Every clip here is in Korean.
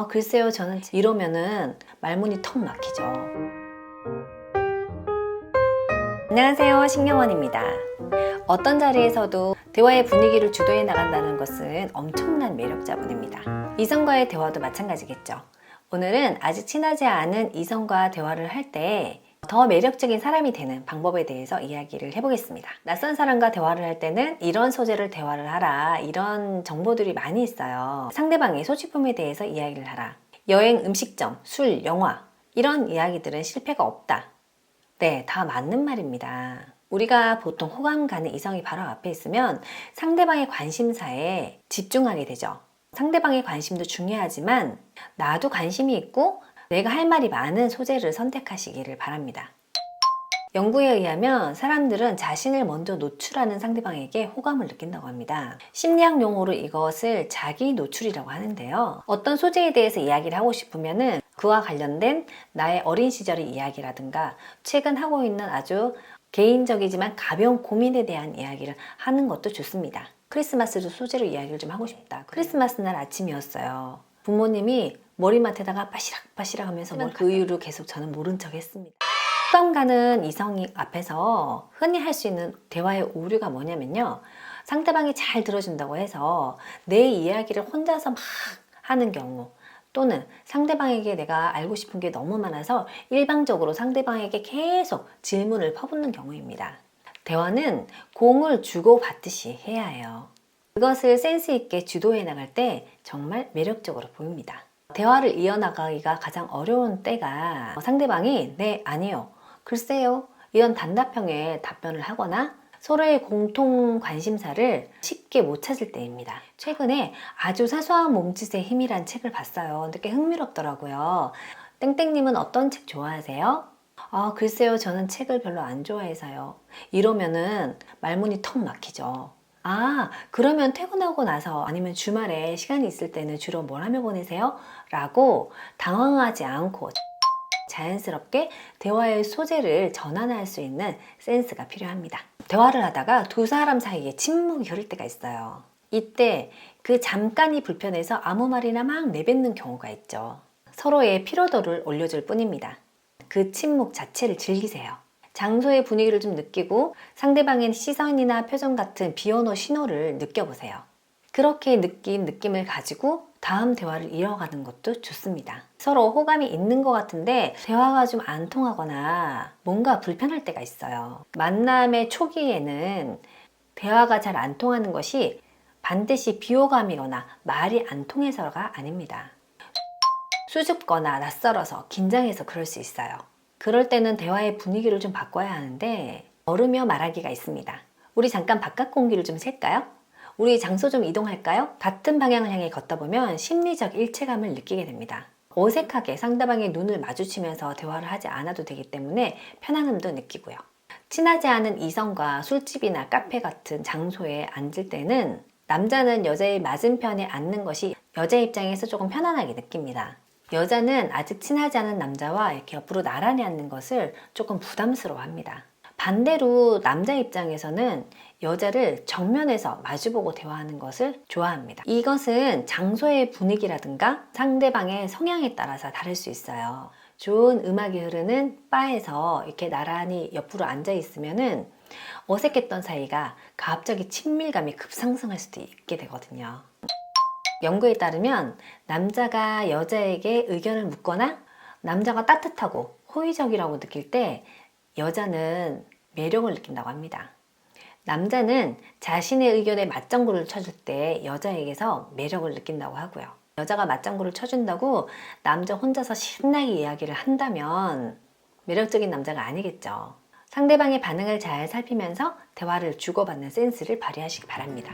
글쎄요, 저는 이러면은 말문이 턱 막히죠. 안녕하세요, 신경원입니다. 어떤 자리에서도 대화의 분위기를 주도해 나간다는 것은 엄청난 매력자분입니다. 이성과의 대화도 마찬가지겠죠. 오늘은 아직 친하지 않은 이성과 대화를 할 때 더 매력적인 사람이 되는 방법에 대해서 이야기를 해보겠습니다. 낯선 사람과 대화를 할 때는 이런 소재를 대화를 하라, 이런 정보들이 많이 있어요. 상대방의 소지품에 대해서 이야기를 하라, 여행, 음식점, 술, 영화, 이런 이야기들은 실패가 없다. 네, 다 맞는 말입니다. 우리가 보통 호감 가는 이성이 바로 앞에 있으면 상대방의 관심사에 집중하게 되죠. 상대방의 관심도 중요하지만 나도 관심이 있고 내가 할 말이 많은 소재를 선택하시기를 바랍니다. 연구에 의하면 사람들은 자신을 먼저 노출하는 상대방에게 호감을 느낀다고 합니다. 심리학 용어로 이것을 자기 노출이라고 하는데요. 어떤 소재에 대해서 이야기를 하고 싶으면은 그와 관련된 나의 어린 시절의 이야기라든가 최근 하고 있는 아주 개인적이지만 가벼운 고민에 대한 이야기를 하는 것도 좋습니다. 크리스마스도 소재로 이야기를 좀 하고 싶다. 크리스마스 날 아침이었어요. 부모님이 머리맡에다가 빠시락 하면서 그 이유로 계속 저는 모른 척 했습니다. 호감 가는 이성이 앞에서 흔히 할 수 있는 대화의 오류가 뭐냐면요, 상대방이 잘 들어준다고 해서 내 이야기를 혼자서 막 하는 경우, 또는 상대방에게 내가 알고 싶은 게 너무 많아서 일방적으로 상대방에게 계속 질문을 퍼붓는 경우입니다. 대화는 공을 주고받듯이 해야 해요. 그것을 센스 있게 주도해 나갈 때 정말 매력적으로 보입니다. 대화를 이어나가기가 가장 어려운 때가 상대방이 네, 아니요, 글쎄요, 이런 단답형의 답변을 하거나 서로의 공통 관심사를 쉽게 못 찾을 때입니다. 최근에 아주 사소한 몸짓의 힘이란 책을 봤어요. 근데 꽤 흥미롭더라고요. 땡땡님은 어떤 책 좋아하세요? 글쎄요, 저는 책을 별로 안 좋아해서요. 이러면은 말문이 턱 막히죠. 그러면 퇴근하고 나서 아니면 주말에 시간이 있을 때는 주로 뭘 하며 보내세요? 라고 당황하지 않고 자연스럽게 대화의 소재를 전환할 수 있는 센스가 필요합니다. 대화를 하다가 두 사람 사이에 침묵이 흐를 때가 있어요. 이때 그 잠깐이 불편해서 아무 말이나 막 내뱉는 경우가 있죠. 서로의 피로도를 올려줄 뿐입니다. 그 침묵 자체를 즐기세요. 장소의 분위기를 좀 느끼고 상대방의 시선이나 표정 같은 비언어 신호를 느껴보세요. 그렇게 느낀 느낌을 가지고 다음 대화를 이어가는 것도 좋습니다. 서로 호감이 있는 것 같은데 대화가 좀 안 통하거나 뭔가 불편할 때가 있어요. 만남의 초기에는 대화가 잘 안 통하는 것이 반드시 비호감이거나 말이 안 통해서가 아닙니다. 수줍거나 낯설어서 긴장해서 그럴 수 있어요. 그럴 때는 대화의 분위기를 좀 바꿔야 하는데 걸으며 말하기가 있습니다. 우리 잠깐 바깥 공기를 좀 쐴까요? 우리 장소 좀 이동할까요? 같은 방향을 향해 걷다 보면 심리적 일체감을 느끼게 됩니다. 어색하게 상대방의 눈을 마주치면서 대화를 하지 않아도 되기 때문에 편안함도 느끼고요. 친하지 않은 이성과 술집이나 카페 같은 장소에 앉을 때는 남자는 여자의 맞은편에 앉는 것이 여자 입장에서 조금 편안하게 느낍니다. 여자는 아직 친하지 않은 남자와 이렇게 옆으로 나란히 앉는 것을 조금 부담스러워합니다. 반대로 남자 입장에서는 여자를 정면에서 마주보고 대화하는 것을 좋아합니다. 이것은 장소의 분위기라든가 상대방의 성향에 따라서 다를 수 있어요. 좋은 음악이 흐르는 바에서 이렇게 나란히 옆으로 앉아 있으면은 어색했던 사이가 갑자기 친밀감이 급상승할 수도 있게 되거든요. 연구에 따르면 남자가 여자에게 의견을 묻거나 남자가 따뜻하고 호의적이라고 느낄 때 여자는 매력을 느낀다고 합니다. 남자는 자신의 의견에 맞장구를 쳐줄 때 여자에게서 매력을 느낀다고 하고요. 여자가 맞장구를 쳐준다고 남자 혼자서 신나게 이야기를 한다면 매력적인 남자가 아니겠죠. 상대방의 반응을 잘 살피면서 대화를 주고받는 센스를 발휘하시기 바랍니다.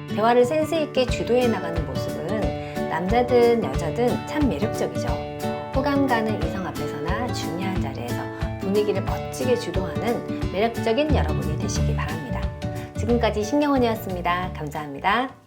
대화를 센스 있게 주도해 나가는 모습은 남자든 여자든 참 매력적이죠. 호감 가는 이성 앞에서나 중요한 자리에서 분위기를 멋지게 주도하는 매력적인 여러분이 되시기 바랍니다. 지금까지 신경원이었습니다. 감사합니다.